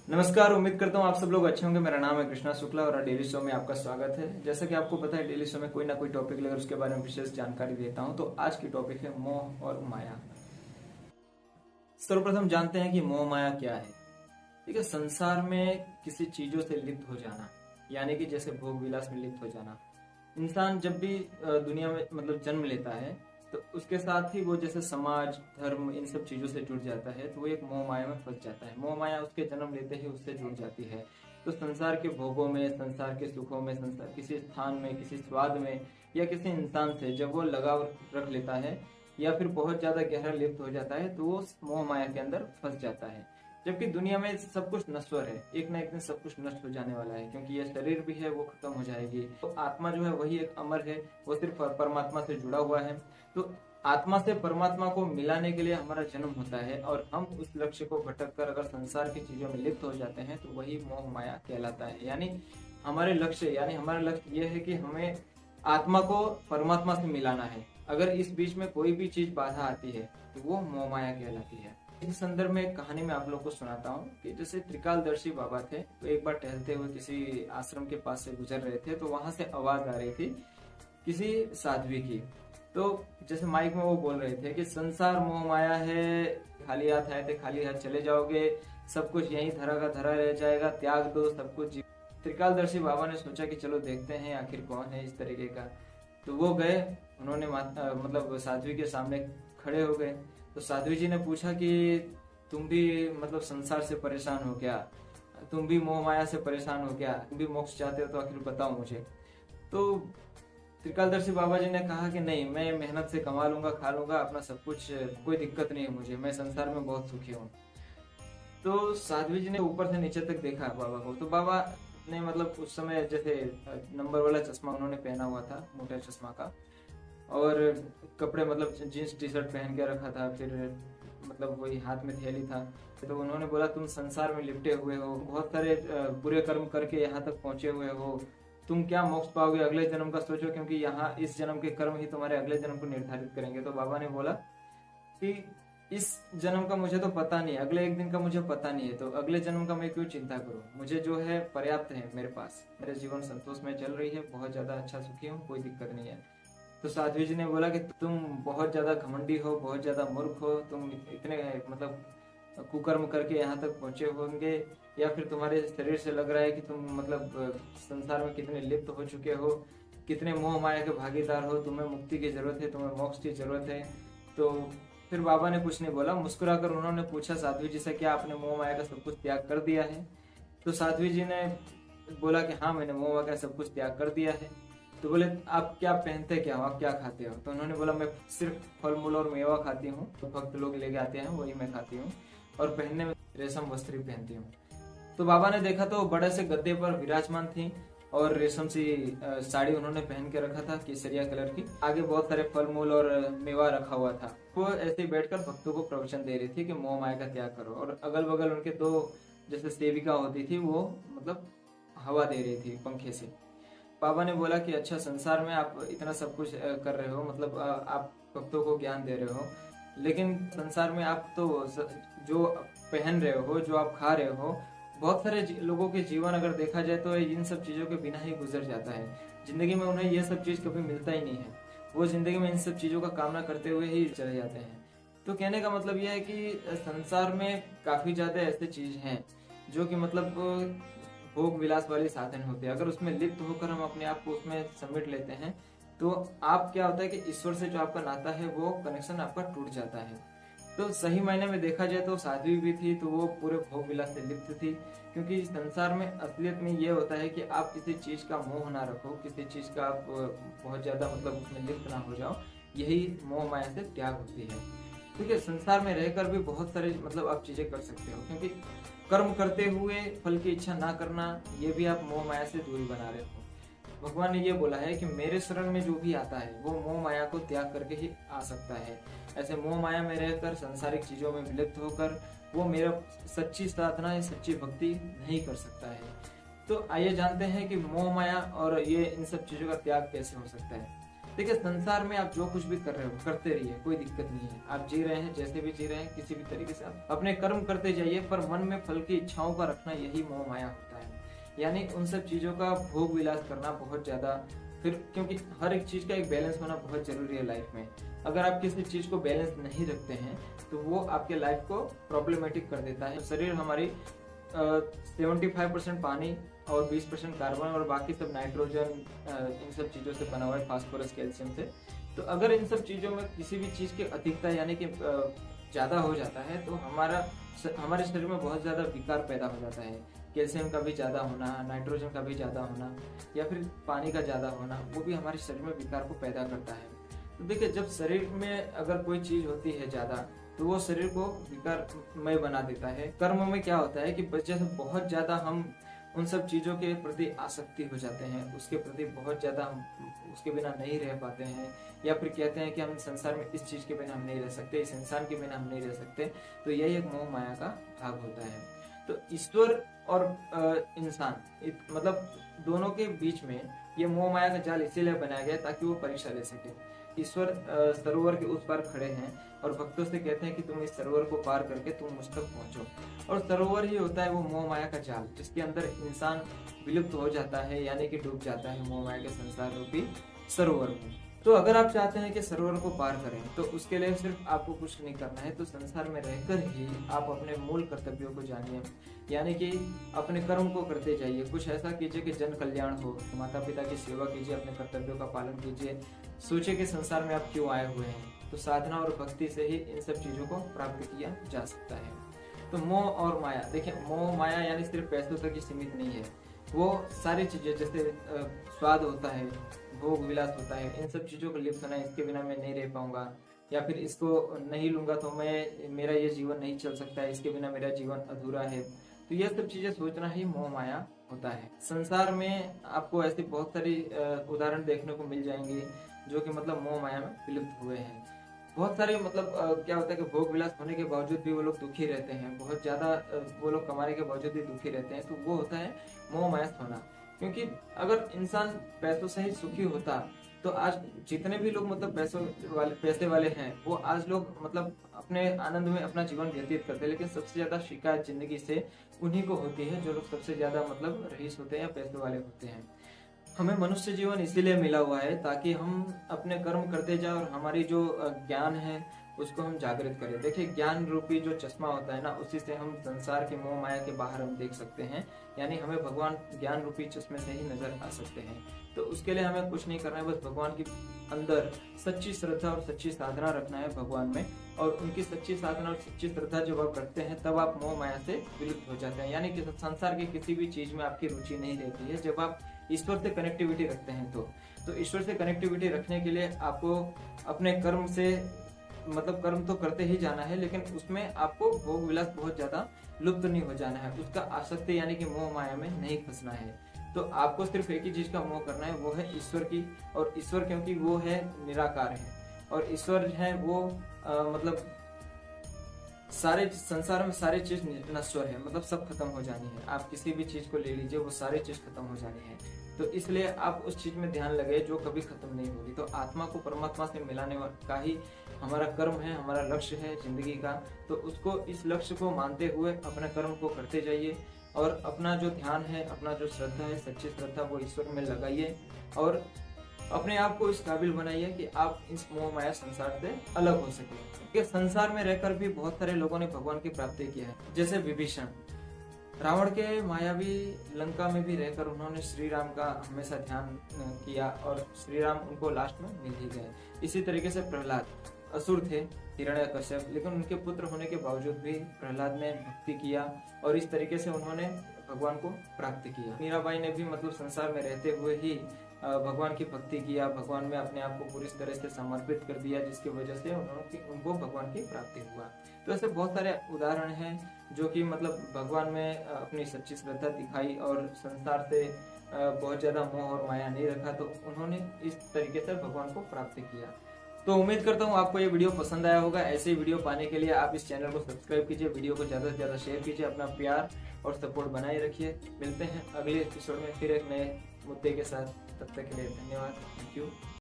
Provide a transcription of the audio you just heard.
नमस्कार। उम्मीद करता हूँ आप सब लोग अच्छे होंगे। मेरा नाम है कृष्णा शुक्ला और डेली शो में आपका स्वागत है। जैसा कि आपको पता है, डेली शो में कोई ना कोई टॉपिक लेकर उसके बारे में विशेष जानकारी देता हूँ। तो आज की टॉपिक है मोह और माया। सर्वप्रथम जानते हैं कि मोह माया क्या है। ठीक है, संसार में किसी चीजों से लिप्त हो जाना, यानी कि जैसे भोग विलास में लिप्त हो जाना। इंसान जब भी दुनिया में जन्म लेता है तो उसके साथ ही वो जैसे समाज, धर्म, इन सब चीजों से जुड़ जाता है, तो वो एक मोह माया में फंस जाता है। मोह माया उसके जन्म लेते ही उससे जुड़ जाती है। तो संसार के भोगों में, संसार के सुखों में, संसार किसी स्थान में, किसी स्वाद में या किसी इंसान से जब वो लगाव रख लेता है या फिर बहुत ज्यादा गहरा लिप्त हो जाता है, तो वो मोह माया के अंदर फंस जाता है। जबकि दुनिया में सब कुछ नश्वर है, एक ना एक दिन सब कुछ नष्ट हो जाने वाला है, क्योंकि ये शरीर भी है वो खत्म हो जाएगी। तो आत्मा जो है वही एक अमर है, वो सिर्फ परमात्मा से जुड़ा हुआ है। तो आत्मा से परमात्मा को मिलाने के लिए हमारा जन्म होता है, और हम उस लक्ष्य को भटक कर अगर संसार की चीजों में लिप्त हो जाते हैं तो वही मोह माया कहलाता है। यानी हमारा लक्ष्य ये है कि हमें आत्मा को परमात्मा से मिलाना है। अगर इस बीच में कोई भी चीज बाधा आती है तो वो मोह माया कहलाती है। इस संदर्भ में एक कहानी मैं आप लोगों को सुनाता हूँ कि जैसे त्रिकालदर्शी बाबा थे, तो एक बार टहलते हुए किसी आश्रम के पास से गुजर रहे थे, तो वहां से आवाज आ रही थी किसी साध्वी की। तो जैसे माइक में वो बोल रहे थे कि संसार मोह माया है, खाली हाथ आए थे खाली हाथ चले जाओगे, सब कुछ यहीं धरा का धरा रह जाएगा, त्याग दो सब कुछ। त्रिकालदर्शी बाबा ने सोचा कि चलो देखते हैं आखिर कौन है इस तरीके का। तो वो गए, उन्होंने साध्वी के सामने खड़े हो गए। तो साध्वी जी ने पूछा कि तुम भी संसार से परेशान हो क्या, तुम भी मोह माया से परेशान हो क्या, तुम भी मोक्ष चाहते हो, तो आखिर बताओ मुझे। तो त्रिकालदर्शी बाबा जी ने कहा कि नहीं, मैं मेहनत से कमा लूंगा, खा लूंगा अपना सब कुछ, कोई दिक्कत नहीं है मुझे, मैं संसार में बहुत सुखी हूँ। तो साध्वी जी ने ऊपर से नीचे तक देखा बाबा को। तो बाबा ने उस समय जैसे नंबर वाला चश्मा उन्होंने पहना हुआ था, मोटा चश्मा का, और कपड़े जींस टी शर्ट पहन के रखा था, फिर वही हाथ में थैली था। तो उन्होंने बोला, तुम संसार में लिपटे हुए हो, बहुत सारे बुरे कर्म करके यहाँ तक पहुंचे हुए हो, तुम क्या मोक्ष पाओगे, अगले जन्म का सोचो, क्योंकि यहाँ इस जन्म के कर्म ही तुम्हारे अगले जन्म को निर्धारित करेंगे। तो बाबा ने बोला कि इस जन्म का मुझे तो पता नहीं है, अगले एक दिन का मुझे पता नहीं है, तो अगले जन्म का मैं क्यों चिंता करूं, मुझे जो है पर्याप्त है मेरे पास, मेरे जीवन संतोष में चल रही है, बहुत ज्यादा अच्छा सुखी हूँ, कोई दिक्कत नहीं है। तो साध्वी जी ने बोला कि तुम बहुत ज्यादा घमंडी हो, बहुत ज्यादा मूर्ख हो, तुम इतने कुकर्म करके यहाँ तक पहुंचे होंगे, या फिर तुम्हारे शरीर से लग रहा है कि तुम संसार में कितने लिप्त हो चुके हो, कितने मोह माया के भागीदार हो, तुम्हें मुक्ति की जरूरत है, तुम्हें मोक्ष की जरूरत है। तो फिर बाबा ने कुछ नहीं बोला, मुस्कुराकर उन्होंने पूछा साध्वी जी से, क्या आपने मोह माया का सब कुछ त्याग कर दिया है? तो साध्वी जी ने बोला कि हाँ, मैंने मोह माया का सब कुछ त्याग कर दिया है। तो बोले, आप क्या पहनते क्या हो, आप क्या खाते हो? तो उन्होंने बोला, मैं सिर्फ फल मूल और मेवा खाती हूँ, तो भक्त लोग लेके आते हैं वही मैं खाती हूँ, और पहनने में रेशम वस्त्र ही पहनती हूँ। तो बाबा ने देखा तो बड़े से गद्दे पर विराजमान थी, और रेशम सी साड़ी उन्होंने पहन के रखा था, केसरिया कलर की, आगे बहुत सारे फल मूल और मेवा रखा हुआ था। वो ऐसे ही बैठकर भक्तों को प्रवचन दे रही थी कि मोह माया का त्याग करो, और अगल बगल उनके दो जैसे सेविका होती थी, वो हवा दे रही थी पंखे से। बाबा ने बोला कि अच्छा, संसार में आप इतना सब कुछ कर रहे हो, आप भक्तों को ज्ञान दे रहे हो, लेकिन संसार में आप तो जो पहन रहे हो, जो आप खा रहे हो, बहुत सारे लोगों के जीवन अगर देखा जाए तो इन सब चीजों के बिना ही गुजर जाता है। जिंदगी में उन्हें ये सब चीज कभी मिलता ही नहीं है, वो जिंदगी में इन सब चीजों का कामना करते हुए ही चले जाते हैं। तो कहने का मतलब यह है कि संसार में काफी ज्यादा ऐसे चीज हैं जो कि भोग विलास वाले साधन होते हैं। अगर उसमें लिप्त होकर हम अपने आप को उसमें समेट लेते हैं, तो आप क्या होता है कि ईश्वर से जो आपका नाता है, वो कनेक्शन आपका टूट जाता है। तो सही मायने में देखा जाए तो साध्वी भी थी, तो वो पूरे भोग विलास से लिप्त थी, क्योंकि संसार में असलियत में ये होता है कि आप किसी चीज का मोह ना रखो, किसी चीज का आप बहुत ज्यादा उसमें लिप्त ना हो जाओ, यही मोह माया से त्याग होती है। ठीक है, संसार में रहकर भी बहुत सारे आप चीजें कर सकते हो, क्योंकि कर्म करते हुए फल की इच्छा ना करना, ये भी आप मोह माया से दूरी बना रहे हो। भगवान ने ये बोला है कि मेरे शरण में जो भी आता है वो मोह माया को त्याग करके ही आ सकता है। ऐसे मोह माया में रहकर, सांसारिक चीजों में विलिप्त होकर वो मेरा सच्ची साधना या सच्ची भक्ति नहीं कर सकता है। तो आइए जानते हैं कि मोह माया और ये इन सब चीजों का त्याग कैसे हो सकता है। देखिए संसार में आप जो कुछ भी कर रहे हो करते रहिए, कोई दिक्कत नहीं है। आप जी रहे हैं जैसे भी जी रहे हैं, किसी भी तरीके से आप अपने कर्म करते जाइए, पर मन में फल की इच्छाओं का रखना यही मोह माया होता है। यानी उन सब चीजों का भोग विलास करना बहुत ज्यादा, फिर क्योंकि हर एक चीज का एक बैलेंस होना बहुत जरूरी है लाइफ में। अगर आप किसी चीज को बैलेंस नहीं रखते हैं तो वो आपके लाइफ को प्रॉब्लमेटिक कर देता है। शरीर हमारी 75% पानी और 20% कार्बन और बाकी सब नाइट्रोजन, इन सब चीज़ों से बना हुआ है, फास्फोरस, कैल्शियम से। तो अगर इन सब चीज़ों में किसी भी चीज़ की अधिकता यानी कि ज़्यादा हो जाता है तो हमारे शरीर में बहुत ज़्यादा विकार पैदा हो जाता है। कैल्शियम का भी ज़्यादा होना, नाइट्रोजन का भी ज़्यादा होना या फिर पानी का ज़्यादा होना, वो भी हमारे शरीर में विकार को पैदा करता है। तो देखिए जब शरीर में अगर कोई चीज़ होती है ज़्यादा तो वो शरीर को विकारमय बना देता है। कर्म में क्या होता है कि जैसे बहुत ज्यादा हम उन सब चीजों के प्रति आसक्ति हो जाते हैं, उसके प्रति बहुत ज्यादा हम उसके बिना नहीं रह पाते हैं, या फिर कहते हैं कि हम संसार में इस चीज के बिना हम नहीं रह सकते, इस इंसान के बिना हम नहीं रह सकते। तो यही एक मोह माया का भाग होता है। तो ईश्वर और इंसान मतलब दोनों के बीच में ये मोह माया का जाल इसीलिए बनाया गया ताकि वो परीक्षा ले सके। ईश्वर सरोवर के उस पार खड़े हैं और भक्तों से कहते हैं कि तुम इस सरोवर को पार करके तुम मुझ तक पहुंचो। और सरोवर ही होता है वो मोह माया का जाल, जिसके अंदर इंसान विलुप्त हो जाता है, यानी कि डूब जाता है मोह माया के संसार रूपी सरोवर में। तो अगर आप चाहते हैं कि सरोवर को पार करें तो उसके लिए सिर्फ आपको कुछ नहीं करना है, तो संसार में रहकर ही आप अपने मूल कर्तव्यों को जानिए, यानी कि अपने कर्म को करते जाइए। कुछ ऐसा कीजिए कि जन कल्याण हो, माता पिता की सेवा कीजिए, अपने कर्तव्यों का पालन कीजिए। सोचिए कि संसार में आप क्यों आए हुए हैं। तो साधना और भक्ति से ही इन सब चीजों को प्राप्त किया जा सकता है। तो मोह और माया, देखिए मोह माया यानी सिर्फ पैसों तक ही सीमित नहीं है, वो सारी चीजें जैसे स्वाद होता है, भोग विलास होता है, इन सब चीजों को लिप्त होना, इसके बिना मैं नहीं रह पाऊंगा, या फिर इसको नहीं लूंगा तो मेरा ये जीवन नहीं चल सकता है, इसके बिना मेरा जीवन अधूरा है। तो ये सब चीजें सोचना ही मोह माया होता है। संसार में आपको ऐसी बहुत सारी उदाहरण देखने को मिल जाएंगे जो कि मतलब मोह माया में विलुप्त हुए हैं। बहुत सारे मतलब क्या होता है कि भोग विलास होने के बावजूद भी वो लोग दुखी रहते हैं, बहुत ज्यादा वो लोग कमाने के बावजूद भी दुखी रहते हैं। तो वो होता है मोह माया होना। क्योंकि अगर इंसान पैसों से ही सुखी होता तो आज जितने भी लोग मतलब पैसे वाले हैं वो आज लोग मतलब अपने आनंद में अपना जीवन व्यतीत करते हैं। लेकिन सबसे ज्यादा शिकायत जिंदगी से उन्हीं को होती है जो लोग सबसे ज्यादा मतलब रईस होते हैं या पैसे वाले होते हैं। हमें मनुष्य जीवन इसीलिए मिला हुआ है ताकि हम अपने कर्म करते जाए और हमारी जो ज्ञान है उसको हम जागृत करें। देखिए ज्ञान रूपी जो चश्मा होता है ना, उसी से हम संसार के मोह माया के बाहर हम देख सकते हैं, यानी हमें भगवान ज्ञान रूपी चश्मे से ही नजर आ सकते हैं। तो उसके लिए हमें कुछ नहीं करना है, बस भगवान के अंदर सच्ची श्रद्धा और सच्ची साधना रखना है भगवान में। और उनकी सच्ची साधना और सच्ची श्रद्धा जब आप करते हैं तब आप मोह माया से विलुप्त हो जाते हैं, यानी कि संसार की किसी भी चीज में आपकी रुचि नहीं रहती है। जब आप ईश्वर से कनेक्टिविटी रखते हैं तो ईश्वर से कनेक्टिविटी रखने के लिए आपको अपने कर्म से मतलब कर्म तो करते ही जाना है, लेकिन उसमें आपको भोग विलास बहुत ज्यादा लुप्त नहीं हो जाना है, उसका आसक्ति यानी कि मोह माया में नहीं फंसना है। तो आपको सिर्फ एक ही चीज का मोह करना है, वो है ईश्वर की। और ईश्वर क्योंकि वो है निराकार है और ईश्वर है वो मतलब सारे संसार में सारी चीज नश्वर है, मतलब सब खत्म हो जानी है। आप किसी भी चीज को ले लीजिए वो सारी चीज खत्म हो जानी है। तो इसलिए आप उस चीज में ध्यान लगे जो कभी खत्म नहीं होगी। तो आत्मा को परमात्मा से मिलाने का ही हमारा कर्म है, हमारा लक्ष्य है जिंदगी का। तो उसको इस लक्ष्य को मानते हुए अपने कर्म को करते जाइए और अपना जो ध्यान है, अपना जो श्रद्धा है, सच्ची श्रद्धा वो ईश्वर में लगाइए और अपने आप को इस काबिल बनाइए कि आप इस मोह माया संसार से अलग हो सके। क्योंकि संसार में रहकर भी बहुत सारे लोगों ने भगवान की प्राप्ति किया है, जैसे विभीषण। रावण के मायावी लंका में भी रहकर उन्होंने श्री राम का हमेशा ध्यान किया और श्री राम उनको लास्ट में मिल ही गए। इसी तरीके से प्रहलाद, असुर थे हिरण्यकश्यप, लेकिन उनके पुत्र होने के बावजूद भी प्रहलाद ने भक्ति किया और इस तरीके से उन्होंने भगवान को प्राप्त किया। मीराबाई ने भी मतलब संसार में रहते हुए ही भगवान की भक्ति किया, भगवान में अपने आप को पूरी तरह से समर्पित कर दिया, जिसकी वजह से उनको भगवान की प्राप्ति हुआ। तो ऐसे बहुत सारे उदाहरण हैं जो कि मतलब भगवान में अपनी सच्ची श्रद्धा दिखाई और संसार से बहुत ज्यादा मोह और माया नहीं रखा, तो उन्होंने इस तरीके से भगवान को प्राप्त किया। तो उम्मीद करता हूँ आपको ये वीडियो पसंद आया होगा। ऐसे वीडियो पाने के लिए आप इस चैनल को सब्सक्राइब कीजिए, वीडियो को ज्यादा से ज्यादा शेयर कीजिए, अपना प्यार और सपोर्ट बनाए रखिए। मिलते हैं अगले एपिसोड में फिर एक नए मुद्दे के साथ, तब तक के लिए धन्यवाद। Thank you.